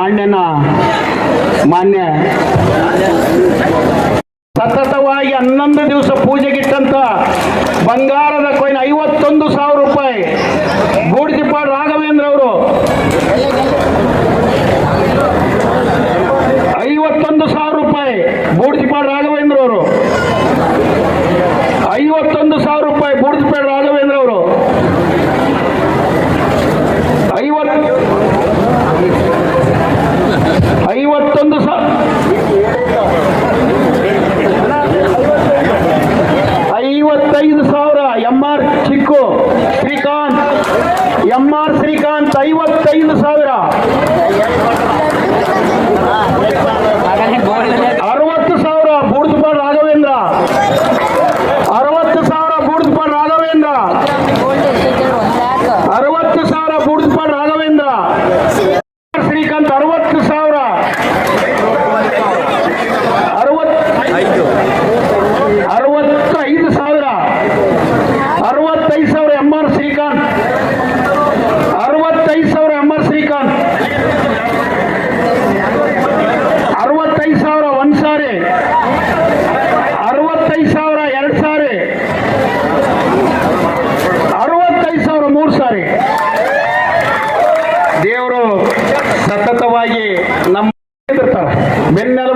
ಪಾಂಡ್ಯನ ಮಾನ್ಯ ಸತತವಾಗಿ 11 ದಿವಸ ಪೂಜೆಗಿಟ್ಟಂತ ಬಂಗಾರದ ಕೊಯ್ನ 51,000 ರೂಪಾಯಿ ಬೂಡ್ತಿಪಾಡ್ ರಾಘವೇಂದ್ರ ಅವರು 51,000 ರೂಪಾಯಿ ಬೂಡ್ತಿಪಾಡ್ ರಾಘವೇಂದ್ರ ಅವರು 51,000 ರೂಪಾಯಿ ಬೂಡ್ತಿಪಾಡ್ ರಾಘವೇಂದ್ರ ಅವರು 55,000 MR ಚಿಕ್ಕು Srikanth MR Srikanth 55,000 60,000 ಬೂಡ್ತಿಪಾಡ್ Raghavendra 60,000 ಬೂಡ್ತಿಪಾಡ್ Raghavendra 60,000 ಬೂಡ್ತಿಪಾಡ್ Raghavendra Srikanth 60,000 65,000 MR Srikanth 65,000 MR Srikanth 65,000 ಒಂದು ಸಾರಿ 65,000 ಎರಡು ಸಾರಿ 65,000 ಮೂರು ಸಾರಿ. ದೇವರು ಸತತವಾಗಿ ನಮ್ಮ ಬೆನ್ನೆಲ್ಲ